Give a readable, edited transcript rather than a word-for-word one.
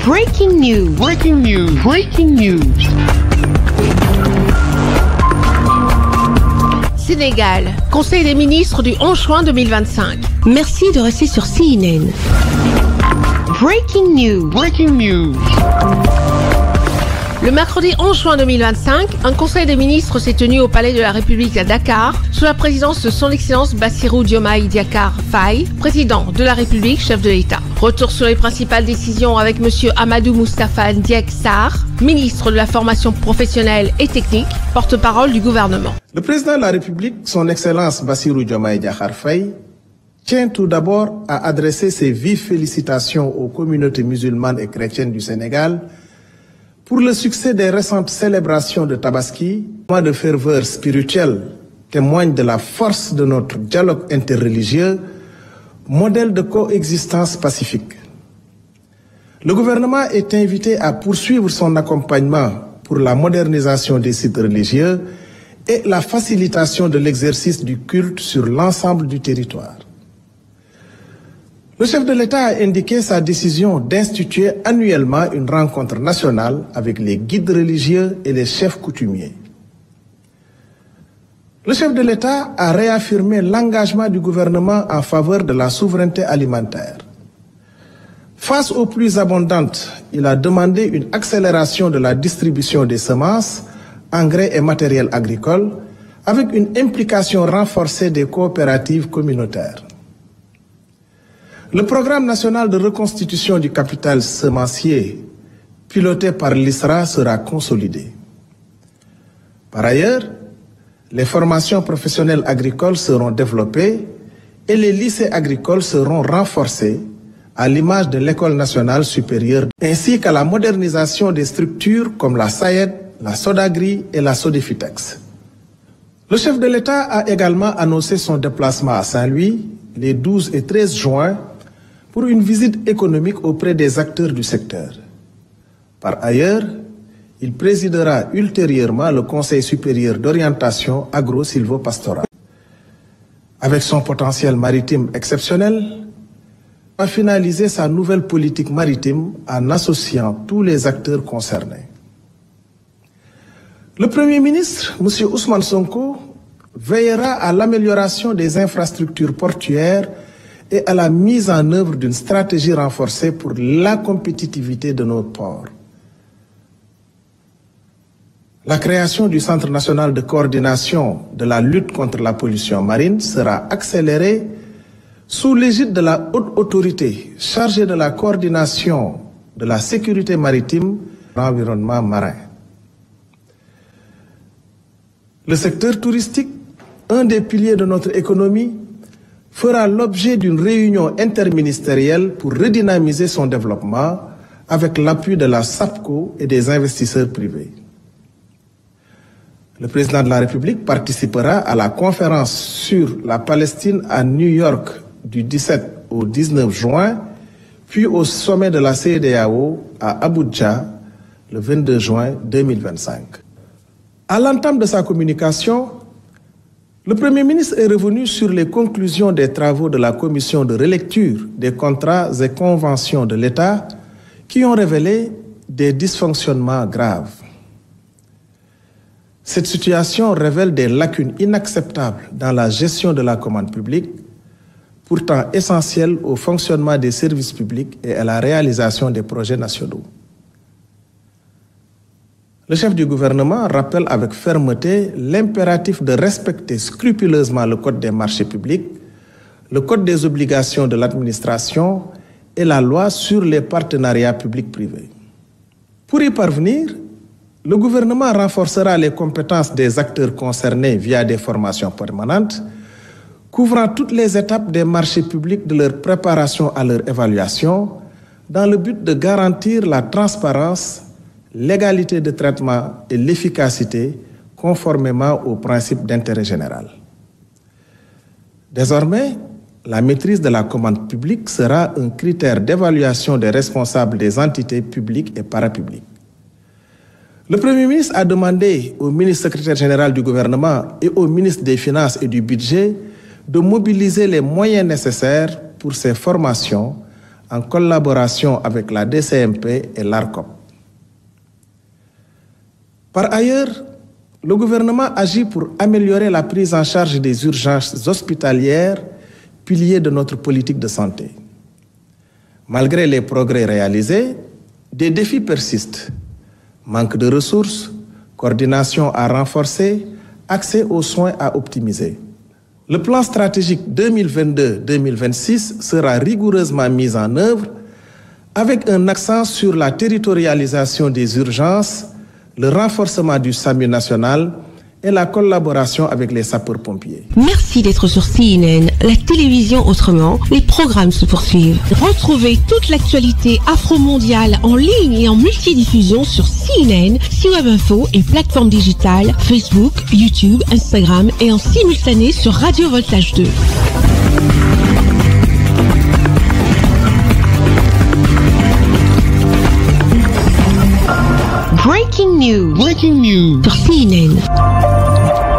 Breaking news. Breaking news. Breaking news. Sénégal, Conseil des ministres du 11 juin 2025. Merci de rester sur CNN. Breaking news. Breaking news. Le mercredi 11 juin 2025, un conseil des ministres s'est tenu au Palais de la République à Dakar, sous la présidence de son Excellence Bassirou Diomaye Diakhar Faye, président de la République, chef de l'État. Retour sur les principales décisions avec M. Amadou Moustapha Ndiaye Sarr, ministre de la formation professionnelle et technique, porte-parole du gouvernement. Le président de la République, son Excellence Bassirou Diomaye Diakhar Faye, tient tout d'abord à adresser ses vives félicitations aux communautés musulmanes et chrétiennes du Sénégal pour le succès des récentes célébrations de Tabaski. Mois de ferveur spirituelle témoigne de la force de notre dialogue interreligieux, modèle de coexistence pacifique. Le gouvernement est invité à poursuivre son accompagnement pour la modernisation des sites religieux et la facilitation de l'exercice du culte sur l'ensemble du territoire. Le chef de l'État a indiqué sa décision d'instituer annuellement une rencontre nationale avec les guides religieux et les chefs coutumiers. Le chef de l'État a réaffirmé l'engagement du gouvernement en faveur de la souveraineté alimentaire. Face aux pluies abondantes, il a demandé une accélération de la distribution des semences, engrais et matériel agricole, avec une implication renforcée des coopératives communautaires. Le programme national de reconstitution du capital semencier, piloté par l'ISRA, sera consolidé. Par ailleurs, les formations professionnelles agricoles seront développées et les lycées agricoles seront renforcés à l'image de l'École nationale supérieure, ainsi qu'à la modernisation des structures comme la SAED, la Sodagri et la Sodefitex. Le chef de l'État a également annoncé son déplacement à Saint-Louis les 12 et 13 juin pour une visite économique auprès des acteurs du secteur. Par ailleurs, il présidera ultérieurement le Conseil supérieur d'orientation agro-silvopastorale. Avec son potentiel maritime exceptionnel, il va finaliser sa nouvelle politique maritime en associant tous les acteurs concernés. Le Premier ministre, M. Ousmane Sonko, veillera à l'amélioration des infrastructures portuaires et à la mise en œuvre d'une stratégie renforcée pour la compétitivité de nos ports. La création du Centre national de coordination de la lutte contre la pollution marine sera accélérée sous l'égide de la haute autorité chargée de la coordination de la sécurité maritime et de l'environnement marin. Le secteur touristique, un des piliers de notre économie, fera l'objet d'une réunion interministérielle pour redynamiser son développement avec l'appui de la SAPCO et des investisseurs privés. Le président de la République participera à la conférence sur la Palestine à New York du 17 au 19 juin, puis au sommet de la CEDEAO à Abuja le 22 juin 2025. À l'entame de sa communication, le Premier ministre est revenu sur les conclusions des travaux de la commission de relecture des contrats et conventions de l'État qui ont révélé des dysfonctionnements graves. Cette situation révèle des lacunes inacceptables dans la gestion de la commande publique, pourtant essentielle au fonctionnement des services publics et à la réalisation des projets nationaux. Le chef du gouvernement rappelle avec fermeté l'impératif de respecter scrupuleusement le Code des marchés publics, le Code des obligations de l'administration et la loi sur les partenariats publics-privés. Pour y parvenir, le gouvernement renforcera les compétences des acteurs concernés via des formations permanentes, couvrant toutes les étapes des marchés publics de leur préparation à leur évaluation, dans le but de garantir la transparence, l'égalité de traitement et l'efficacité conformément aux principes d'intérêt général. Désormais, la maîtrise de la commande publique sera un critère d'évaluation des responsables des entités publiques et parapubliques. Le Premier ministre a demandé au ministre secrétaire général du gouvernement et au ministre des Finances et du Budget de mobiliser les moyens nécessaires pour ces formations en collaboration avec la DCMP et l'ARCOP. Par ailleurs, le gouvernement agit pour améliorer la prise en charge des urgences hospitalières, pilier de notre politique de santé. Malgré les progrès réalisés, des défis persistent. Manque de ressources, coordination à renforcer, accès aux soins à optimiser. Le plan stratégique 2022-2026 sera rigoureusement mis en œuvre avec un accent sur la territorialisation des urgences, le renforcement du SAMU national et la collaboration avec les sapeurs-pompiers. Merci d'être sur CNN, la télévision autrement. Les programmes se poursuivent. Retrouvez toute l'actualité afro-mondiale en ligne et en multidiffusion sur CNN, Web Info et plateformes digitales, Facebook, YouTube, Instagram et en simultané sur Radio Voltage 2. Breaking news. Sur CNN.